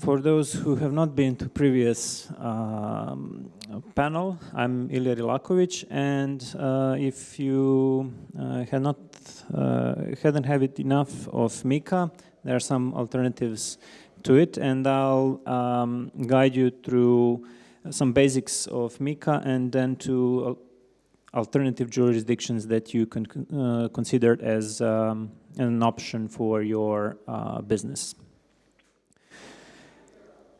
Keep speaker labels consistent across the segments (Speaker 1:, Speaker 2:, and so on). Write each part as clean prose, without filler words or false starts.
Speaker 1: For those who have not been to previous panel, I'm Ilija Rilaković, and if you hadn't had it enough of MiCA, there are some alternatives to it, and I'll guide you through some basics of MiCA and then to alternative jurisdictions that you can consider as an option for your business.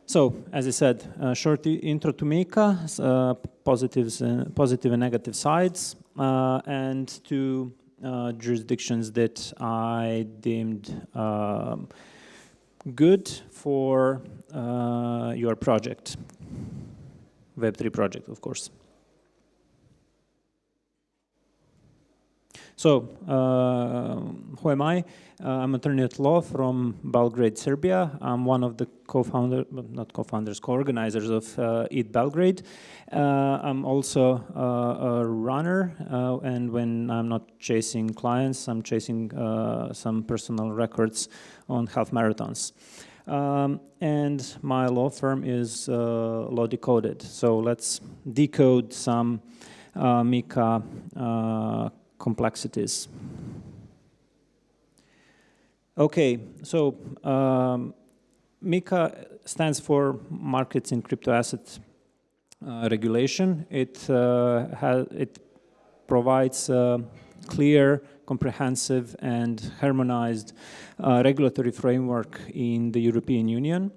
Speaker 1: So, as I said, a short intro to MiCA, positive and negative sides, and two jurisdictions that I deemed good for your project, Web3 project, of course. So, who am I? I'm an attorney at law from Belgrade, Serbia. I'm one of the co-organizers of EAT Belgrade. I'm also a runner, and when I'm not chasing clients, I'm chasing some personal records on half marathons. And my law firm is Law Decoded. So let's decode some MiCA complexities. Okay, so MiCA stands for Markets in Crypto Asset Regulation. It provides a clear, comprehensive, and harmonized regulatory framework in the European Union.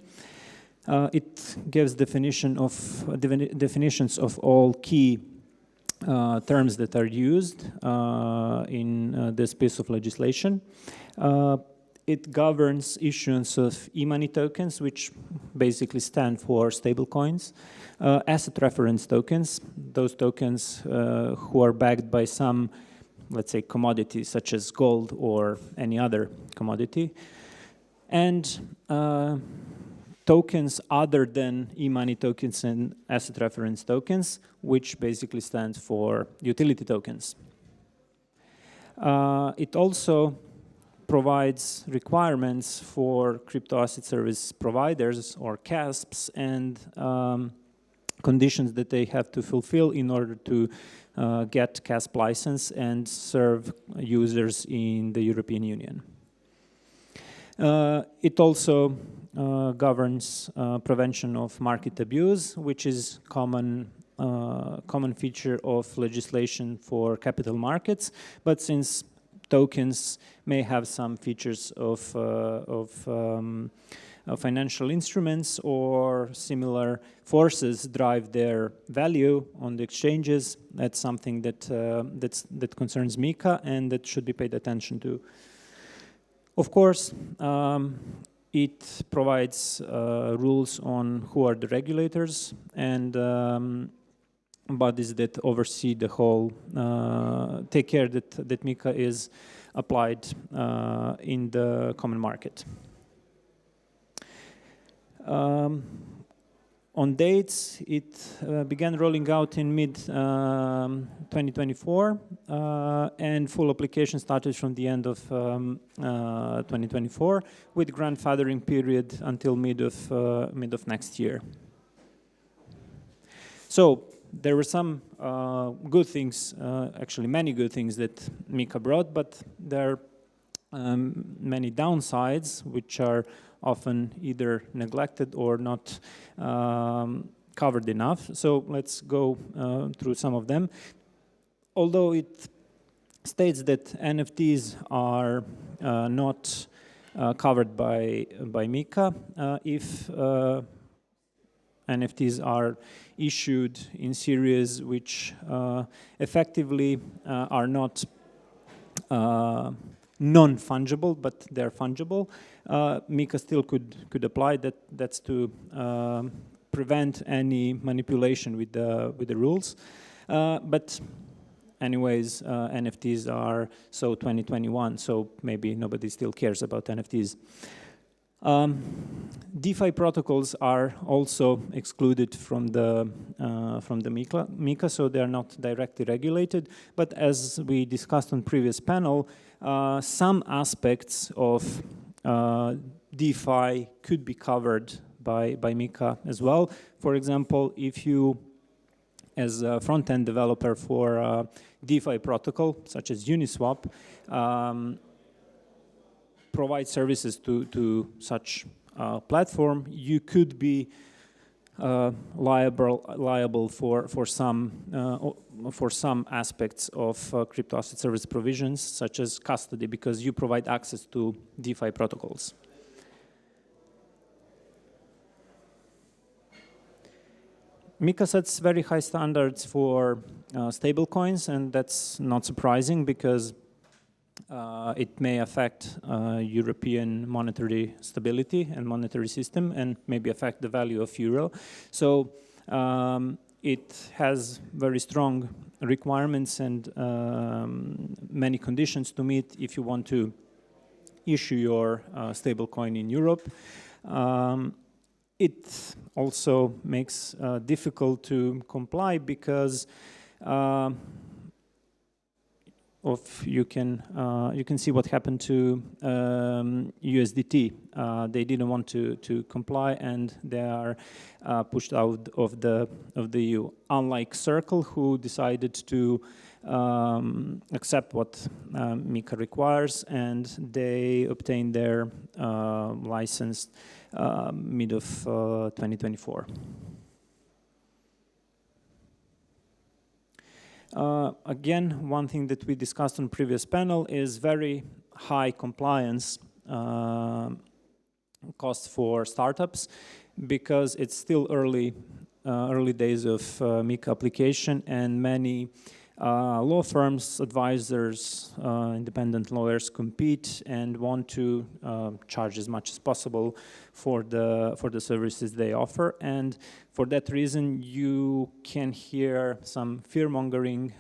Speaker 1: It gives definitions of all key terms that are used in this piece of legislation. It governs issuance of e-money tokens, which basically stand for stablecoins, asset reference tokens, those tokens who are backed by some, let's say, commodity such as gold or any other commodity, and tokens other than e-money tokens and asset reference tokens, which basically stands for utility tokens. It also provides requirements for crypto asset service providers or CASPs and conditions that they have to fulfill in order to get CASP license and serve users in the European Union. It also governs prevention of market abuse, which is common feature of legislation for capital markets. But since tokens may have some features of financial instruments or similar forces drive their value on the exchanges, that's something that that concerns MiCA and that should be paid attention to. Of course, it provides rules on who are the regulators and bodies that oversee the whole, take care that MiCA is applied in the common market. On dates, it began rolling out in mid-2024, and full application started from the end of 2024, with grandfathering period until mid of next year. So there were some good things, actually many good things that MiCA brought, but there are many downsides, which are often either neglected or not covered enough. So let's go through some of them. Although it states that NFTs are not covered by MiCA, if NFTs are issued in series which effectively are not non-fungible, but they're fungible, MiCA still could apply. That's to prevent any manipulation with the rules. But anyways, NFTs are so 2021, so maybe nobody still cares about NFTs. DeFi protocols are also excluded from the MiCA, so they are not directly regulated. But as we discussed on previous panel, some aspects of DeFi could be covered by MiCA as well. For example, if you, as a front-end developer for a DeFi protocol, such as Uniswap, provide services to such platform, you could be liable for some aspects of crypto asset service provisions, such as custody, because you provide access to DeFi protocols. MiCA sets very high standards for stablecoins, and that's not surprising because it may affect European monetary stability and monetary system, and maybe affect the value of euro. So it has very strong requirements and many conditions to meet if you want to issue your stablecoin in Europe. It also makes difficult to comply because you can see what happened to USDT. They didn't want to comply, and they are pushed out of the EU. Unlike Circle, who decided to accept what MiCA requires, and they obtained their license mid of 2024. Again, one thing that we discussed on previous panel is very high compliance costs for startups, because it's still early days of MiCA application, and many law firms, advisors, independent lawyers compete and want to charge as much as possible for the services they offer. And for that reason, you can hear some fear-mongering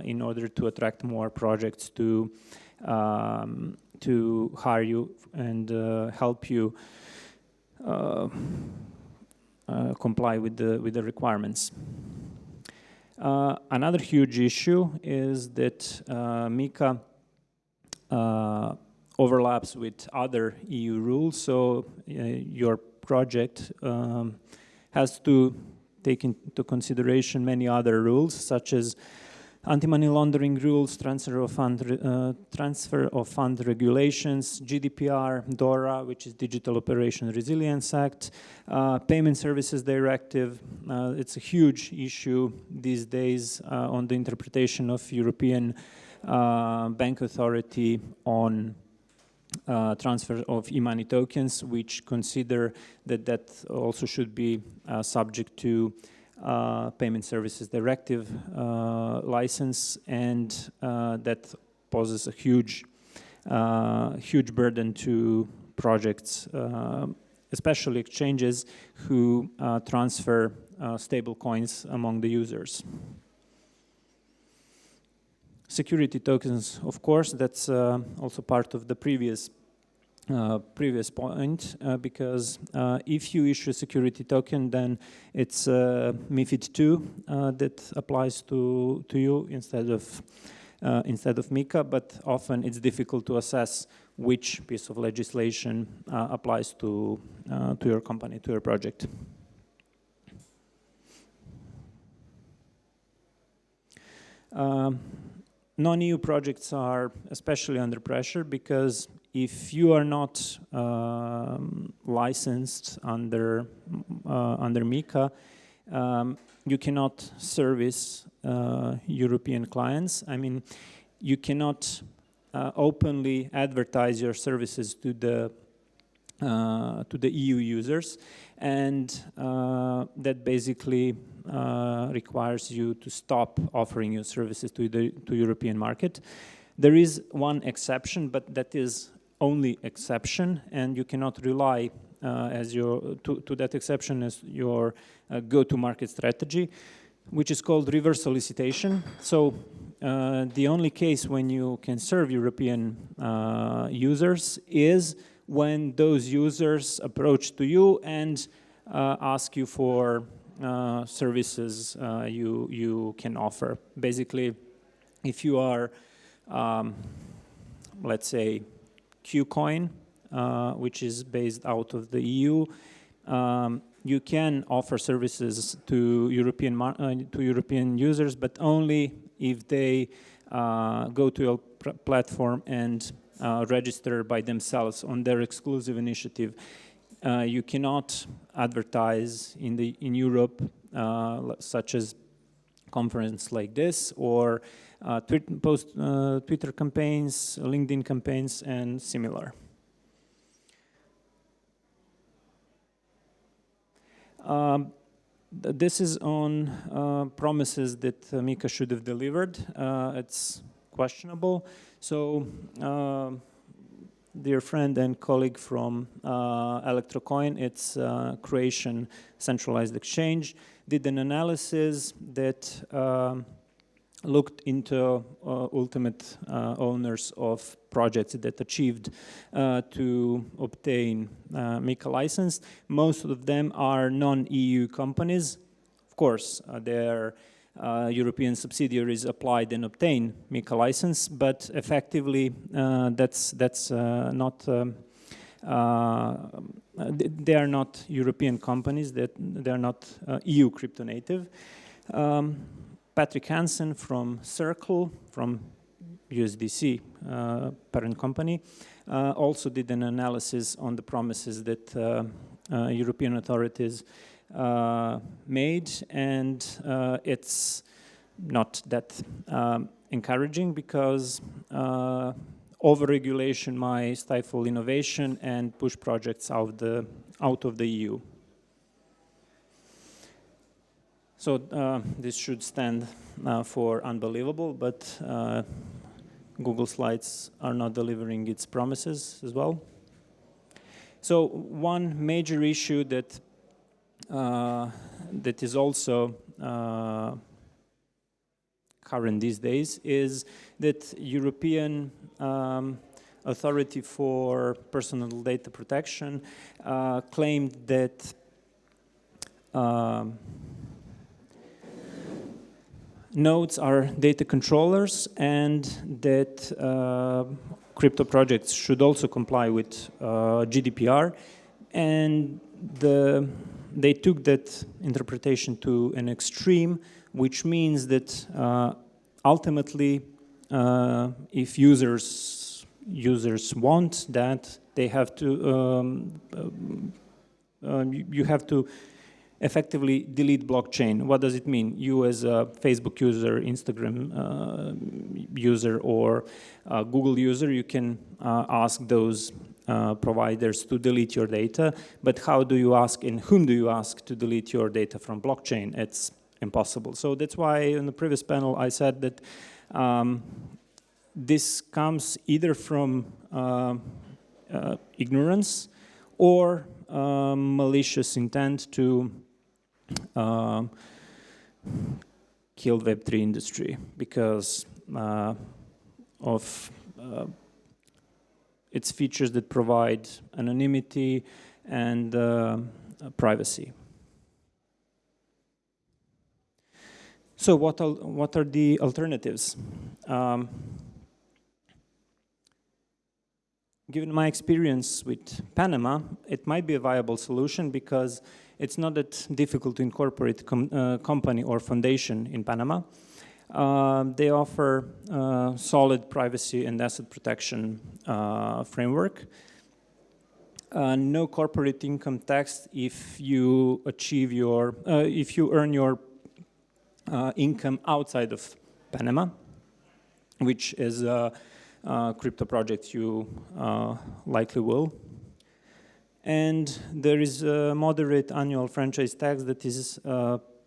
Speaker 1: in order to attract more projects to hire you and help you comply with the requirements. Another huge issue is that MiCA overlaps with other EU rules, so your project has to take into consideration many other rules, such as anti-money laundering rules, transfer of fund regulations, GDPR, DORA, which is Digital Operation Resilience Act, Payment Services Directive. It's a huge issue these days on the interpretation of European Bank Authority on transfer of e-money tokens, which consider that also should be subject to Payment Services Directive license, and that poses a huge burden to projects, especially exchanges who transfer stable coins among the users. Security tokens, of course, that's also part of the previous point, because if you issue a security token, then it's MiFID II that applies to you instead of MiCA, but often it's difficult to assess which piece of legislation applies to your company, to your project. Non-EU projects are especially under pressure because if you are not licensed under MiCA, you cannot service European clients. I mean, you cannot openly advertise your services to the EU users, and that basically requires you to stop offering your services to European market. There is one exception, but that is only exception, and you cannot rely to that exception as your go-to-market strategy, which is called reverse solicitation. So the only case when you can serve European users is when those users approach to you and ask you for services you can offer. Basically, if you are, let's say, Qcoin, which is based out of the EU, you can offer services to European users, but only if they go to your platform and register by themselves on their exclusive initiative. You cannot advertise in Europe, such as conference like this, or post Twitter campaigns, LinkedIn campaigns, and similar. This is on promises that MiCA should have delivered. It's questionable. So, dear friend and colleague from Electrocoin, it's Croatian centralized exchange, did an analysis that looked into ultimate owners of projects that achieved to obtain MiCA license. Most of them are non-EU companies. Of course, their European subsidiaries applied and obtained MiCA license, but effectively that's not. They are not European companies. That they are not EU crypto native. Patrick Hansen from Circle, from USDC parent company, also did an analysis on the promises that European authorities made, and it's not that encouraging, because over-regulation might stifle innovation and push projects out of the EU. So this should stand for unbelievable, but Google Slides are not delivering its promises as well. So one major issue that is also current these days is that European Authority for Personal Data Protection claimed that nodes are data controllers, and that crypto projects should also comply with GDPR, and they took that interpretation to an extreme, which means that ultimately, if users want that, they have to you have to effectively delete blockchain. What does it mean? You as a Facebook user, Instagram user, or Google user, you can ask those providers to delete your data, but how do you ask and whom do you ask to delete your data from blockchain? It's impossible. So that's why in the previous panel I said that this comes either from ignorance or malicious intent to kill Web3 industry because of its features that provide anonymity and privacy. So what are the alternatives? Given my experience with Panama, it might be a viable solution because it's not that difficult to incorporate a company or foundation in Panama. They offer solid privacy and asset protection framework. No corporate income tax if you achieve your, if you earn your income outside of Panama, which is crypto project you likely will. And there is a moderate annual franchise tax that is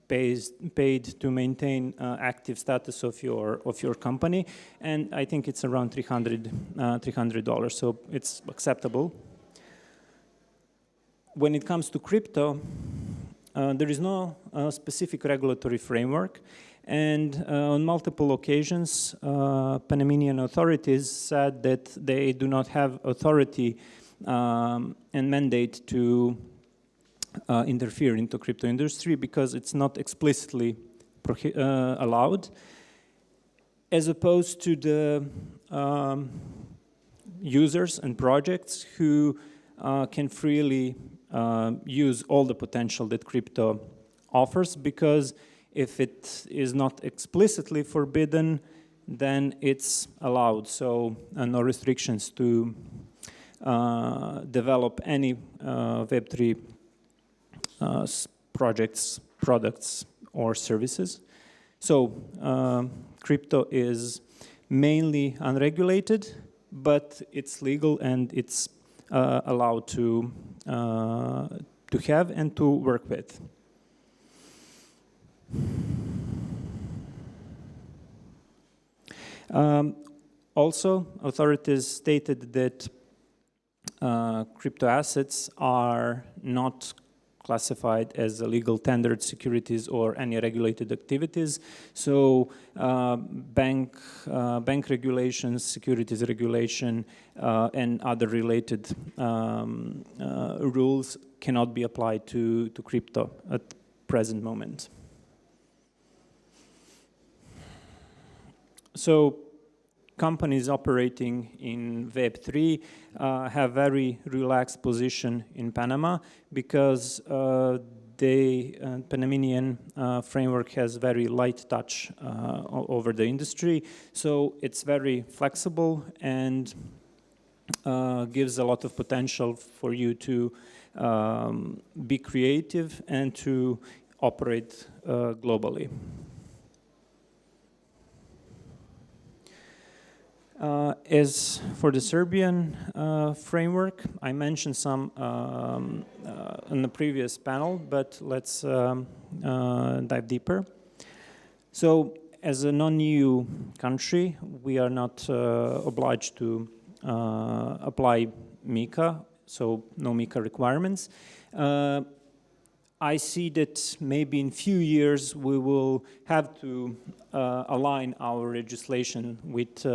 Speaker 1: paid to maintain active status of your company, and I think it's around $300, so it's acceptable. When it comes to crypto, there is no specific regulatory framework. And on multiple occasions, Panamanian authorities said that they do not have authority and mandate to interfere into crypto industry because it's not explicitly allowed, as opposed to the users and projects who can freely use all the potential that crypto offers, because if it is not explicitly forbidden, then it's allowed. So no restrictions to develop any Web3 projects, products, or services. So crypto is mainly unregulated, but it's legal and it's allowed to have and to work with. Also, authorities stated that crypto assets are not classified as illegal tendered securities or any regulated activities. So bank regulations, securities regulation, and other related rules cannot be applied to crypto at present moment. So companies operating in Web3 have very relaxed position in Panama, because Panamanian framework has very light touch over the industry. So it's very flexible and gives a lot of potential for you to be creative and to operate globally. As for the Serbian framework, I mentioned some in the previous panel, but let's dive deeper. So, as a non-EU country, we are not obliged to apply MiCA, so no MiCA requirements. I see that maybe in few years we will have to align our legislation with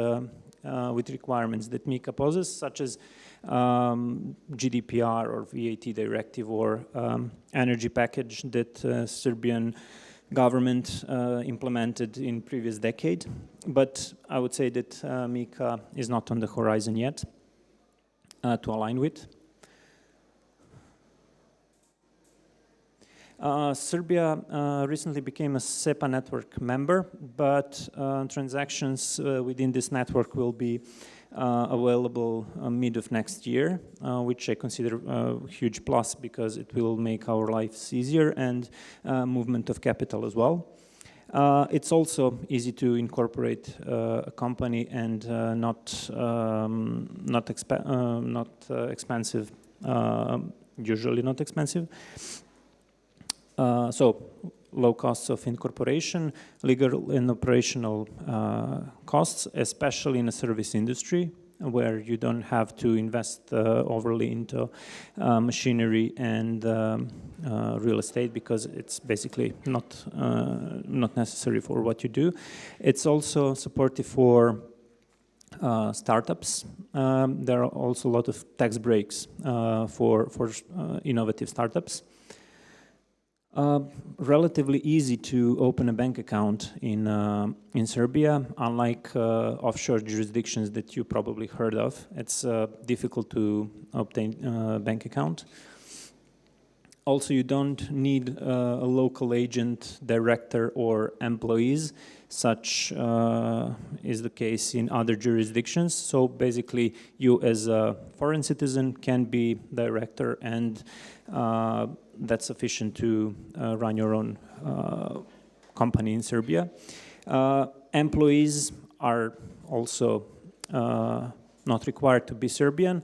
Speaker 1: requirements that MiCA poses, such as GDPR or VAT directive or energy package that Serbian government implemented in previous decade. But I would say that MiCA is not on the horizon yet to align with. Serbia recently became a SEPA network member, but transactions within this network will be available mid of next year, which I consider a huge plus, because it will make our lives easier and movement of capital as well. It's also easy to incorporate a company and not expensive, usually not expensive. So low costs of incorporation, legal and operational costs, especially in the service industry, where you don't have to invest overly into machinery and real estate, because it's basically not necessary for what you do. It's also supportive for startups. There are also a lot of tax breaks for innovative startups. Relatively easy to open a bank account in Serbia, unlike offshore jurisdictions that you probably heard of. It's difficult to obtain a bank account. Also, you don't need a local agent, director, or employees. Such is the case in other jurisdictions. So basically, you as a foreign citizen can be director, and that's sufficient to run your own company in Serbia. Employees are also not required to be Serbian,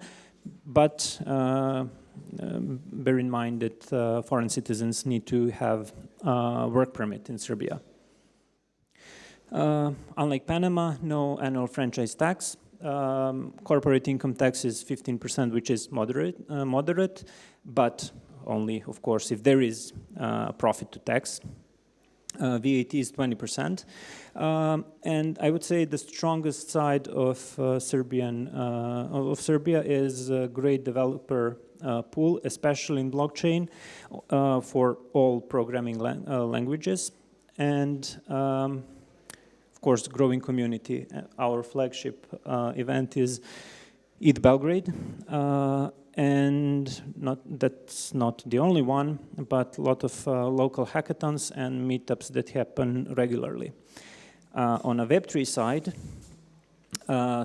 Speaker 1: but bear in mind that foreign citizens need to have a work permit in Serbia. Unlike Panama, no annual franchise tax. Corporate income tax is 15%, which is moderate, but only, of course, if there is profit to tax. VAT is 20%. And I would say the strongest side of Serbia is a great developer pool, especially in blockchain, for all programming languages. And of course, growing community. Our flagship event is ETH Belgrade. and that's not the only one, but a lot of local hackathons and meetups that happen regularly. On a Web3 side,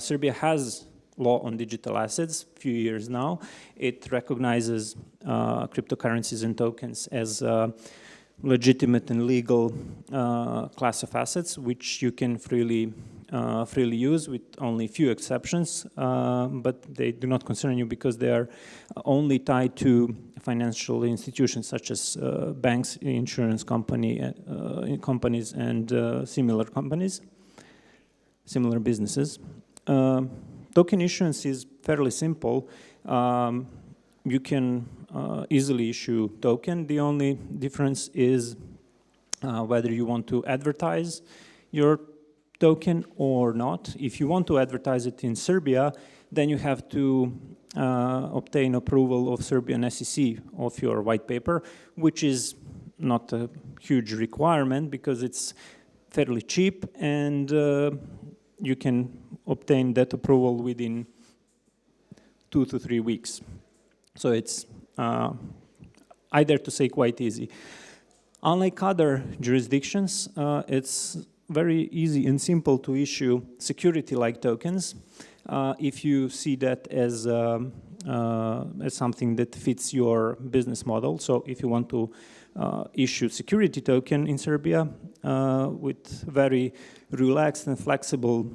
Speaker 1: Serbia has law on digital assets, few years now. It recognizes cryptocurrencies and tokens as legitimate and legal class of assets, which you can freely use with only few exceptions, but they do not concern you because they are only tied to financial institutions such as banks, insurance companies, and similar businesses. Token issuance is fairly simple. You can easily issue token. The only difference is whether you want to advertise your token or not. If you want to advertise it in Serbia, then you have to obtain approval of Serbian SEC of your white paper, which is not a huge requirement because it's fairly cheap, and you can obtain that approval within 2 to 3 weeks. So it's I dare to say quite easy. Unlike other jurisdictions, it's very easy and simple to issue security-like tokens if you see that as something that fits your business model. So if you want to issue security token in Serbia with very relaxed and flexible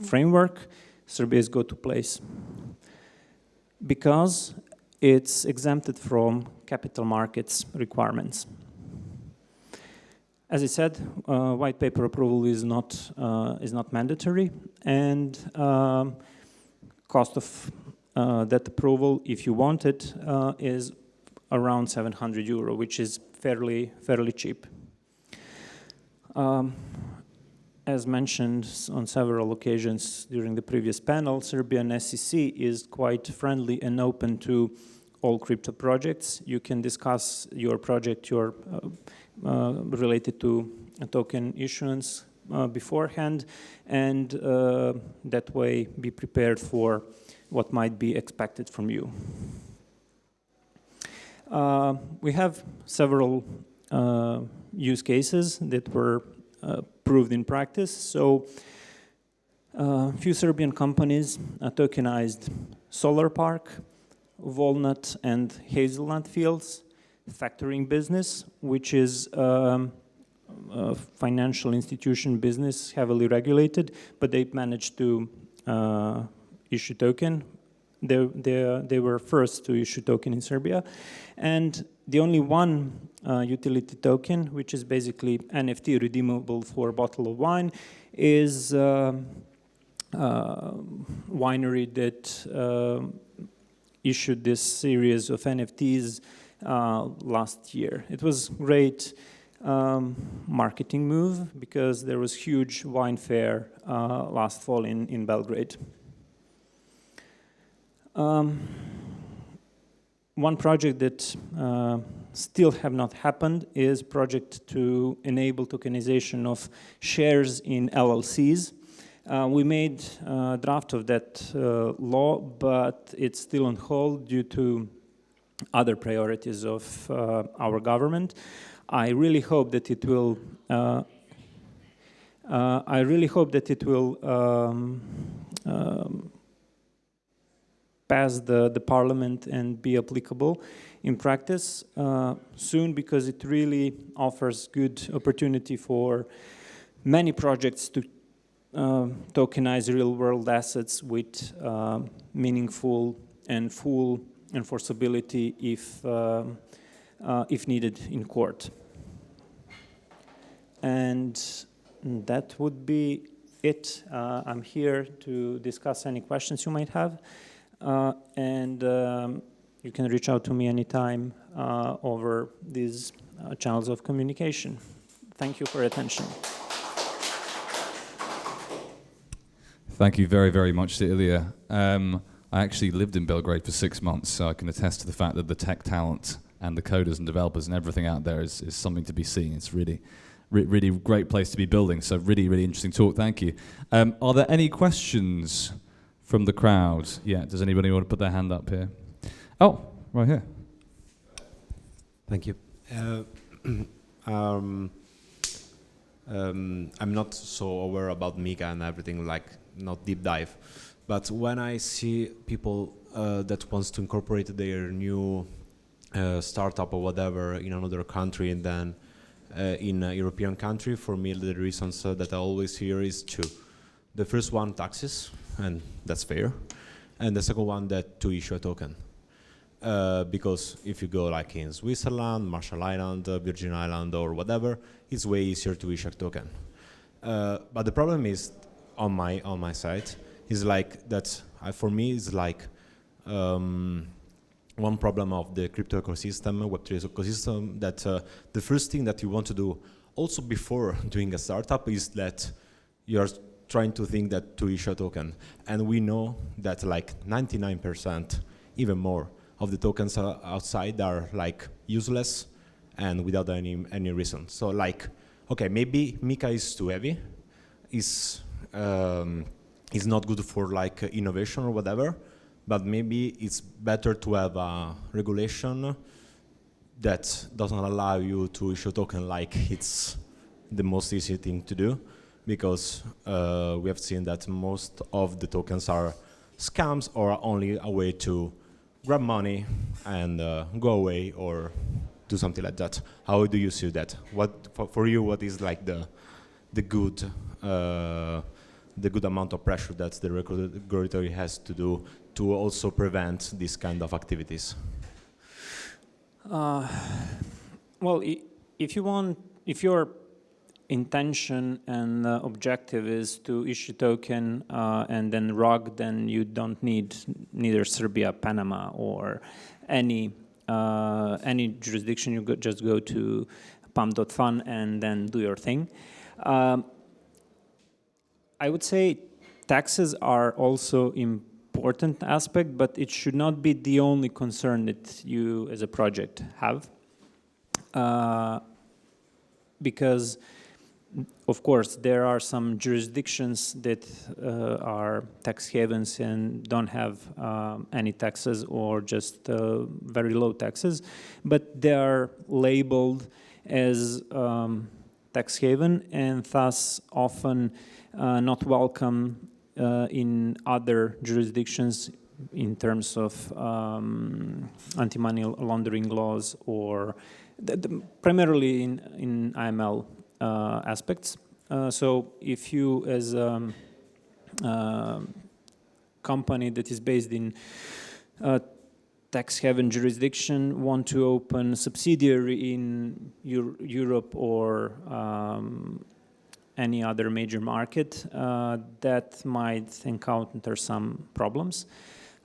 Speaker 1: framework, Serbia is go-to place because it's exempted from capital markets requirements. As I said, white paper approval is not mandatory, and cost of that approval, if you want it, is around €700, which is fairly cheap. As mentioned on several occasions during the previous panel, Serbian SEC is quite friendly and open to all crypto projects. You can discuss your project related to a token issuance beforehand, and that way be prepared for what might be expected from you. We have several use cases that were proved in practice. So few Serbian companies tokenized solar park, walnut and hazelnut fields, factoring business, which is a financial institution business, heavily regulated, but they managed to issue token. They were first to issue token in Serbia, and the only one utility token, which is basically NFT redeemable for a bottle of wine, is winery that issued this series of NFTs last year. It was great marketing move because there was huge wine fair last fall in Belgrade. One project that still have not happened is project to enable tokenization of shares in LLCs. We made a draft of that law, but it's still on hold due to other priorities of our government. I really hope that it will. Pass the parliament and be applicable in practice soon, because it really offers good opportunity for many projects to tokenize real-world assets with meaningful and full enforceability if needed in court. And that would be it. I'm here to discuss any questions you might have. And you can reach out to me anytime over these channels of communication. Thank you for your attention.
Speaker 2: Thank you very, very much to Ilija. I actually lived in Belgrade for 6 months, so I can attest to the fact that the tech talent and the coders and developers and everything out there is something to be seen. It's really great place to be building. So really, really interesting talk. Thank you. Are there any questions from the crowd? Yeah, does anybody want to put their hand up here? Oh, right here.
Speaker 3: Thank you. I'm not so aware about MiCA and everything, like not deep dive. But when I see people that wants to incorporate their new startup or whatever in another country and then in a European country, for me the reasons that I always hear is two. The first one, taxes, and that's fair. And the second one, that to issue a token. Because if you go like in Switzerland, Marshall Island, Virgin Island or whatever, it's way easier to issue a token. But the problem is on my side is like that for me is like one problem of the crypto ecosystem, Web3 ecosystem, that the first thing that you want to do also before doing a startup is that you're trying to think that to issue a token. And we know that like 99%, even more, of the tokens outside are like useless and without any reason. So like, okay, maybe MiCA is too heavy, is not good for like innovation or whatever, but maybe it's better to have a regulation that doesn't allow you to issue a token like it's the most easy thing to do, because we have seen that most of the tokens are scams or only a way to grab money and go away or do something like that. How do you see that? What for you? What is like the good amount of pressure that the regulatory has to do to also prevent this kind of activities?
Speaker 1: Well, if your intention and objective is to issue token and then ROG, then you don't need neither Serbia, Panama, or any jurisdiction. You just go to pump.fun and then do your thing. I would say taxes are also important aspect, but it should not be the only concern that you as a project have, because of course, there are some jurisdictions that are tax havens and don't have any taxes or just very low taxes, but they are labeled as tax haven and thus often not welcome in other jurisdictions in terms of anti-money laundering laws or primarily in AML aspects. So if you as a company that is based in tax haven jurisdiction want to open a subsidiary in Europe or any other major market, that might encounter some problems.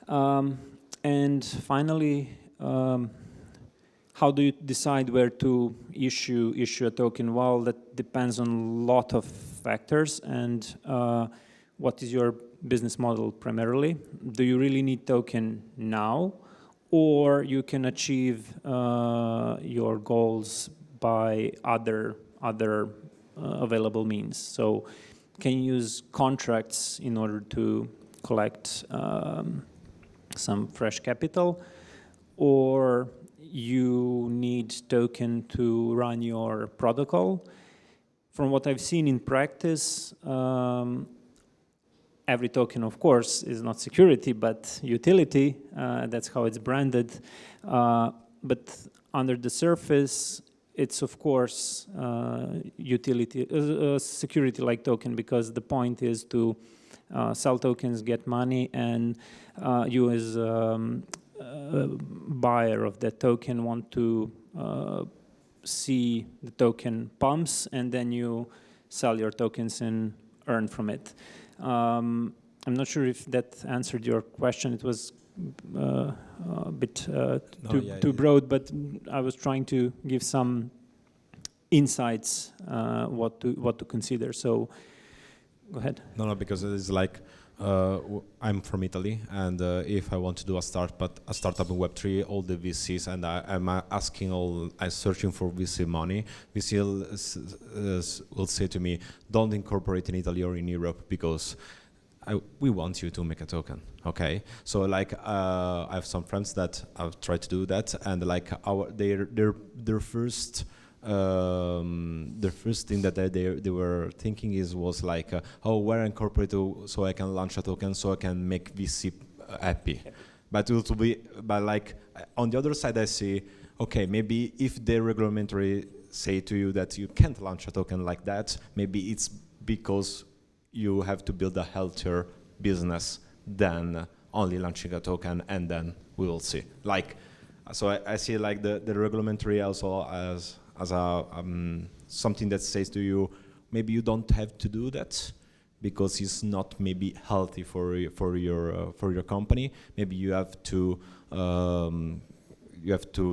Speaker 1: And finally, how do you decide where to issue a token? Well, that depends on a lot of factors. And what is your business model primarily? Do you really need token now? Or you can achieve your goals by other available means? So can you use contracts in order to collect some fresh capital? Or you need token to run your protocol. From what I've seen in practice, every token, of course, is not security, but utility. That's how it's branded. But under the surface, it's, of course, utility, security-like token, because the point is to sell tokens, get money, and you as buyer of that token want to see the token pumps, and then you sell your tokens and earn from it. I'm not sure if that answered your question. It was a bit too broad, but I was trying to give some insights what to consider. So go ahead.
Speaker 3: No, because it is like I'm from Italy, and if I want to do a startup in Web3, all the VCs, and I'm searching for VC money. VC will say to me, don't incorporate in Italy or in Europe, because we want you to make a token, okay? So like I have some friends that have tried to do that, and like their first thing that they were thinking was like, oh, we're incorporated, so I can launch a token, so I can make VC happy. But it will be, but like on the other side, I see, okay, maybe if the regulatory say to you that you can't launch a token like that, maybe it's because you have to build a healthier business than only launching a token, and then we will see. Like, so I see like the regulatory also as a something that says to you, maybe you don't have to do that because it's not maybe healthy for your company. Maybe you have to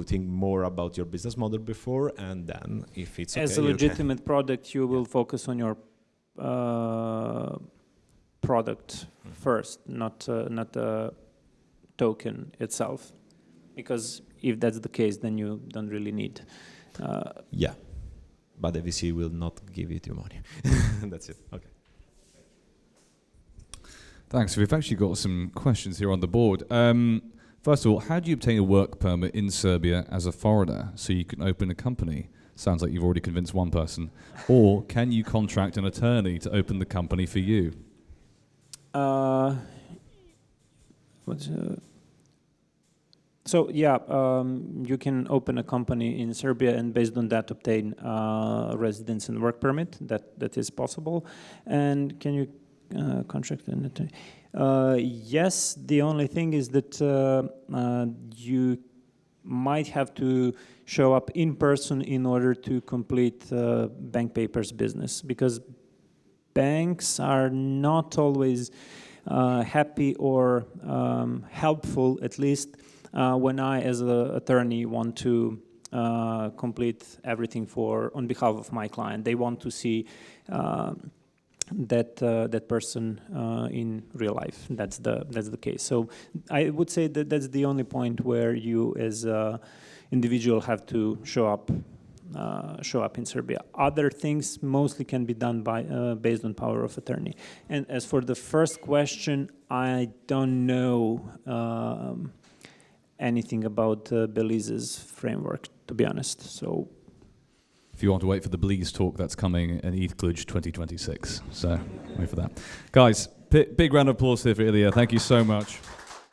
Speaker 3: think more about your business model before, and then if it's
Speaker 1: as a legitimate product, you will focus on your product first, not the token itself, because if that's the case, then you don't really need.
Speaker 3: Yeah, but the VC will not give you money. That's it. Okay.
Speaker 2: Thanks. We've actually got some questions here on the board. First of all, how do you obtain a work permit in Serbia as a foreigner so you can open a company? Sounds like you've already convinced one person. Or can you contract an attorney to open the company for you?
Speaker 1: You can open a company in Serbia and based on that obtain residence and work permit. That is possible. And can you contract an attorney? Yes, the only thing is that you might have to show up in person in order to complete bank papers business, because banks are not always happy or helpful, at least when I, as an attorney, want to complete everything on behalf of my client. They want to see that person in real life. That's the case. So I would say that that's the only point where you, as an individual, have to show up in Serbia. Other things mostly can be done based on power of attorney. And as for the first question, I don't know anything about Belize's framework, to be honest. So,
Speaker 2: if you want to wait for the Belize talk, that's coming in ETHCLUJ 2026. So wait for that. Guys, big round of applause here for Ilija. Thank you so much.